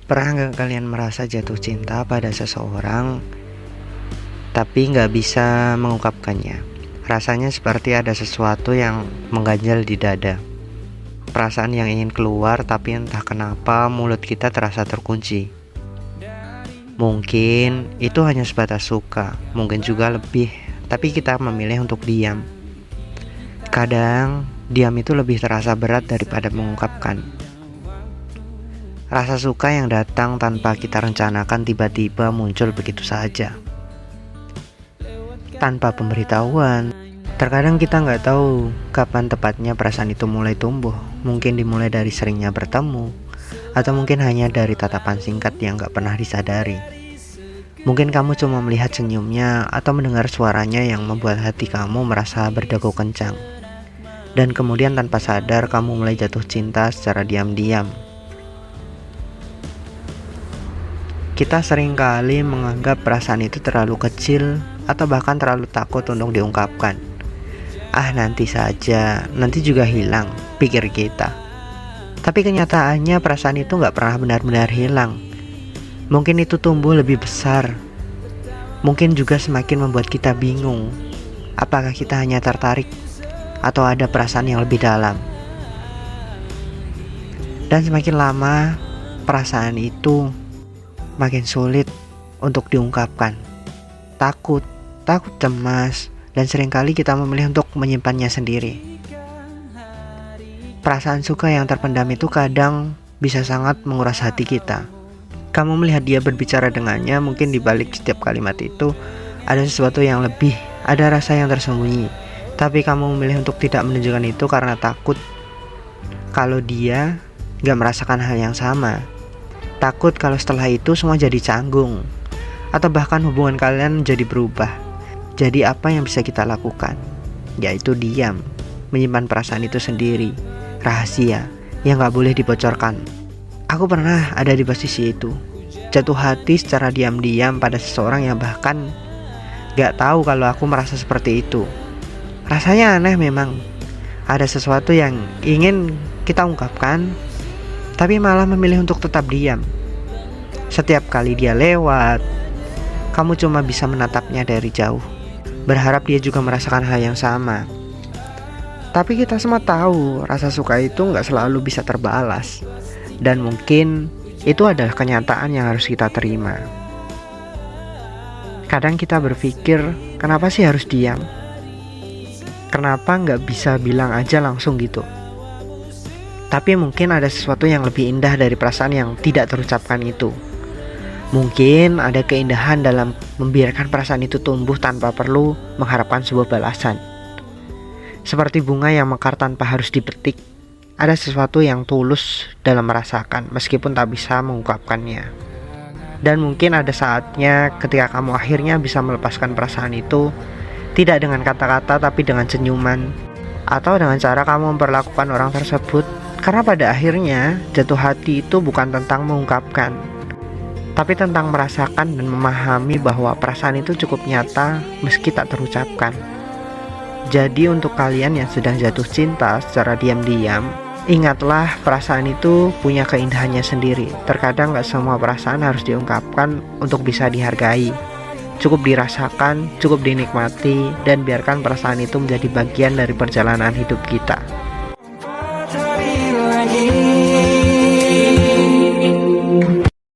Pernah nggak kalian merasa jatuh cinta pada seseorang, tapi nggak bisa mengungkapkannya? Rasanya seperti ada sesuatu yang mengganjal di dada. Perasaan yang ingin keluar, tapi entah kenapa mulut kita terasa terkunci. Mungkin itu hanya sebatas suka, mungkin juga lebih, tapi kita memilih untuk diam. Kadang, diam itu lebih terasa berat daripada mengungkapkan. Rasa suka yang datang tanpa kita rencanakan tiba-tiba muncul begitu saja, tanpa pemberitahuan. Terkadang kita nggak tahu kapan tepatnya perasaan itu mulai tumbuh. Mungkin dimulai dari seringnya bertemu, atau mungkin hanya dari tatapan singkat yang nggak pernah disadari. Mungkin kamu cuma melihat senyumnya atau mendengar suaranya yang membuat hati kamu merasa berdegup kencang. Dan kemudian tanpa sadar kamu mulai jatuh cinta secara diam-diam. Kita seringkali menganggap perasaan itu terlalu kecil atau bahkan terlalu takut untuk diungkapkan. Nanti saja, nanti juga hilang, pikir kita. Tapi kenyataannya perasaan itu gak pernah benar-benar hilang. Mungkin itu tumbuh lebih besar. Mungkin juga semakin membuat kita bingung. Apakah kita hanya tertarik atau ada perasaan yang lebih dalam? Dan semakin lama, perasaan itu makin sulit untuk diungkapkan. Takut cemas, dan seringkali kita memilih untuk menyimpannya sendiri. Perasaan suka yang terpendam itu kadang bisa sangat menguras hati kita. Kamu melihat dia berbicara dengannya, mungkin di balik setiap kalimat itu ada sesuatu yang lebih, ada rasa yang tersembunyi. Tapi kamu memilih untuk tidak menunjukkan itu karena takut kalau dia gak merasakan hal yang sama. Takut kalau setelah itu semua jadi canggung, atau bahkan hubungan kalian jadi berubah. Jadi apa yang bisa kita lakukan? Yaitu diam, menyimpan perasaan itu sendiri, rahasia yang gak boleh dibocorkan. Aku pernah ada di posisi itu, jatuh hati secara diam-diam pada seseorang yang bahkan gak tahu kalau aku merasa seperti itu. Rasanya aneh memang, ada sesuatu yang ingin kita ungkapkan, tapi malah memilih untuk tetap diam. Setiap kali dia lewat, kamu cuma bisa menatapnya dari jauh, berharap dia juga merasakan hal yang sama. Tapi kita semua tahu rasa suka itu gak selalu bisa terbalas. Dan mungkin itu adalah kenyataan yang harus kita terima. Kadang kita berpikir, kenapa sih harus diam? Kenapa gak bisa bilang aja langsung gitu? Tapi mungkin ada sesuatu yang lebih indah dari perasaan yang tidak terucapkan itu. Mungkin ada keindahan dalam membiarkan perasaan itu tumbuh tanpa perlu mengharapkan sebuah balasan. Seperti bunga yang mekar tanpa harus dipetik. Ada sesuatu yang tulus dalam merasakan meskipun tak bisa mengungkapkannya. Dan mungkin ada saatnya ketika kamu akhirnya bisa melepaskan perasaan itu, tidak dengan kata-kata tapi dengan senyuman, atau dengan cara kamu memperlakukan orang tersebut. Karena pada akhirnya jatuh hati itu bukan tentang mengungkapkan, tapi tentang merasakan dan memahami bahwa perasaan itu cukup nyata meski tak terucapkan. Jadi untuk kalian yang sedang jatuh cinta secara diam-diam, ingatlah perasaan itu punya keindahannya sendiri. Terkadang gak semua perasaan harus diungkapkan untuk bisa dihargai. Cukup dirasakan, cukup dinikmati, dan biarkan perasaan itu menjadi bagian dari perjalanan hidup kita.